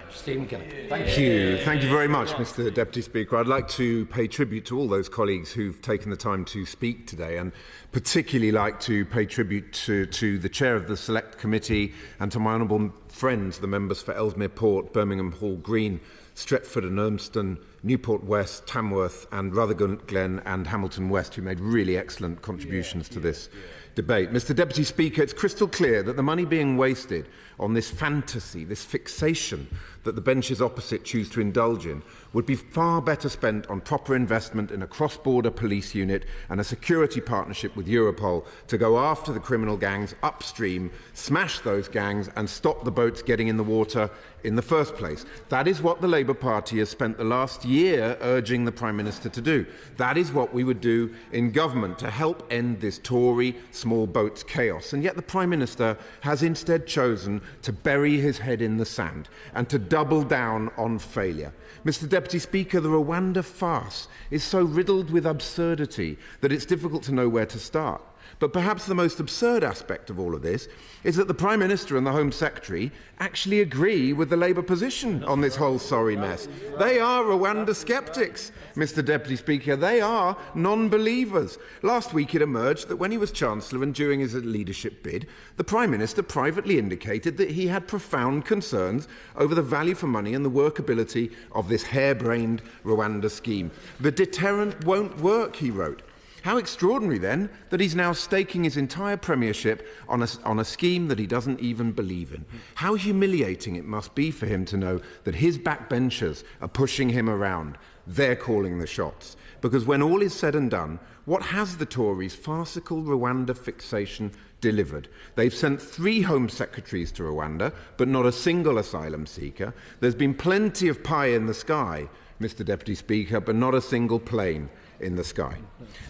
Stephen Kinnock. Thank you. Thank you very much, Mr. Deputy Speaker. I'd like to pay tribute to all those colleagues who've taken the time to speak today, and particularly like to pay tribute to the Chair of the Select Committee and to my honourable friends, the members for Ellesmere Port, Birmingham Hall Green, Stretford and Urmston, Newport West, Tamworth and Rutherglen Glen and Hamilton West, who made really excellent contributions to this debate. Mr. Deputy Speaker, it's crystal clear that the money being wasted on this fantasy, this fixation that the benches opposite choose to indulge in, would be far better spent on proper investment in a cross-border police unit and a security partnership with Europol to go after the criminal gangs upstream, smash those gangs and stop the boats getting in the water in the first place. That is what the Labour Party has spent the last year urging the Prime Minister to do. That is what we would do in government to help end this Tory small boats chaos. And yet the Prime Minister has instead chosen to bury his head in the sand and to double down on failure. Mr. Deputy Speaker, the Rwanda farce is so riddled with absurdity that it's difficult to know where to start. But perhaps the most absurd aspect of all of this is that the Prime Minister and the Home Secretary actually agree with the Labour position on this whole sorry mess. They are Rwanda sceptics, Mr. Deputy Speaker. They are non-believers. Last week it emerged that when he was Chancellor and during his leadership bid, the Prime Minister privately indicated that he had profound concerns over the value for money and the workability of this harebrained Rwanda scheme. The deterrent won't work, he wrote. How extraordinary, then, that he's now staking his entire premiership on a scheme that he doesn't even believe in. How humiliating it must be for him to know that his backbenchers are pushing him around. They're calling the shots. Because when all is said and done, what has the Tories' farcical Rwanda fixation delivered? They've sent 3 Home Secretaries to Rwanda, but not a single asylum seeker. There's been plenty of pie in the sky, Mr. Deputy Speaker, but not a single plane in the sky.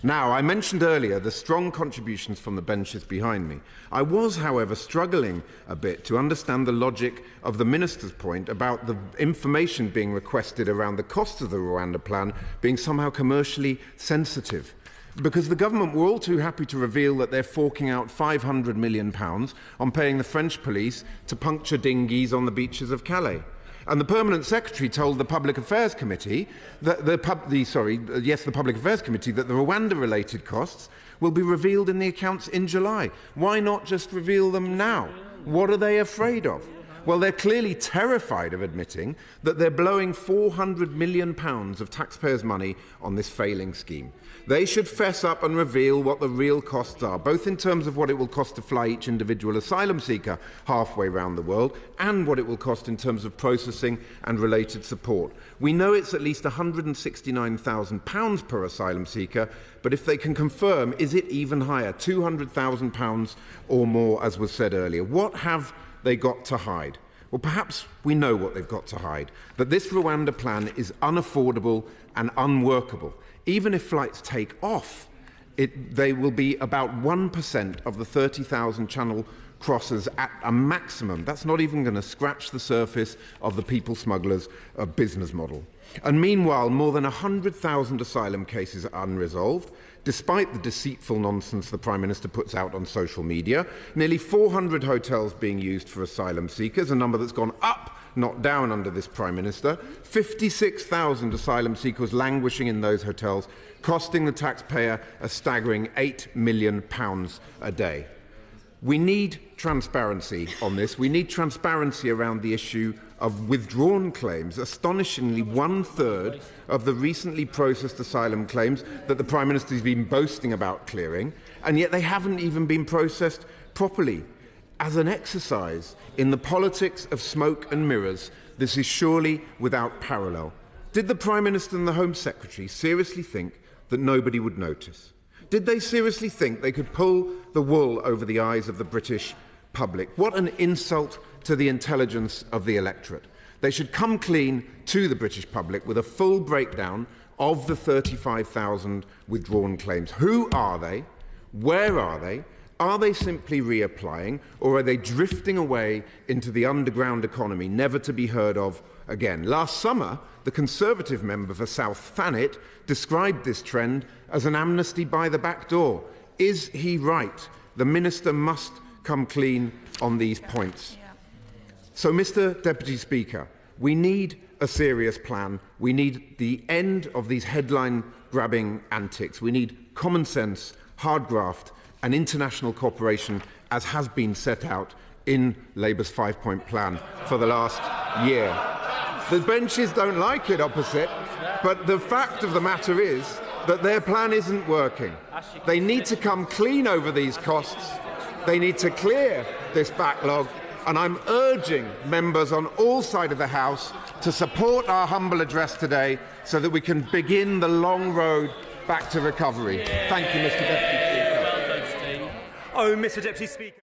Now, I mentioned earlier the strong contributions from the benches behind me. I was, however, struggling a bit to understand the logic of the Minister's point about the information being requested around the cost of the Rwanda plan being somehow commercially sensitive. Because the government were all too happy to reveal that they're forking out £500 million on paying the French police to puncture dinghies on the beaches of Calais. And the Permanent Secretary told the Public Affairs Committee that the Public Affairs Committee that the Rwanda-related costs will be revealed in the accounts in July. Why not just reveal them now? What are they afraid of? Well, they're clearly terrified of admitting that they're blowing £400 million of taxpayers' money on this failing scheme. They should fess up and reveal what the real costs are, both in terms of what it will cost to fly each individual asylum seeker halfway around the world and what it will cost in terms of processing and related support. We know it's at least £169,000 per asylum seeker, but if they can confirm, is it even higher, £200,000 or more, as was said earlier? What have they got to hide? Well, perhaps we know what they've got to hide, that this Rwanda plan is unaffordable and unworkable. Even if flights take off, they will be about 1% of the 30,000 channel crossers at a maximum. That's not even going to scratch the surface of the people smugglers' business model. And meanwhile, more than 100,000 asylum cases are unresolved, despite the deceitful nonsense the Prime Minister puts out on social media. Nearly 400 hotels being used for asylum seekers, a number that's gone up, not down under this Prime Minister. 56,000 asylum seekers languishing in those hotels, costing the taxpayer a staggering £8 million a day. We need transparency on this. We need transparency around the issue of withdrawn claims. Astonishingly, 1/3 of the recently processed asylum claims that the Prime Minister has been boasting about clearing, and yet they haven't even been processed properly. As an exercise in the politics of smoke and mirrors, this is surely without parallel. Did the Prime Minister and the Home Secretary seriously think that nobody would notice? Did they seriously think they could pull the wool over the eyes of the British public? What an insult to the intelligence of the electorate. They should come clean to the British public with a full breakdown of the 35,000 withdrawn claims. Who are they? Where are they? Are they simply reapplying, or are they drifting away into the underground economy, never to be heard of again? Last summer, the Conservative member for South Thanet described this trend as an amnesty by the back door. Is he right? The Minister must come clean on these points. So, Mr. Deputy Speaker, We need a serious plan. We need the end of these headline-grabbing antics. We need common sense, hard graft, and international cooperation, as has been set out in Labour's five-point plan for the last year. The benches don't like it, opposite, but the fact of the matter is that their plan isn't working. They need to come clean over these costs. They need to clear this backlog, and I'm urging members on all sides of the House to support our humble address today so that we can begin the long road back to recovery. Thank you, Mr. Deputy Speaker. Well done, Steve. Oh, Mr. Deputy Speaker.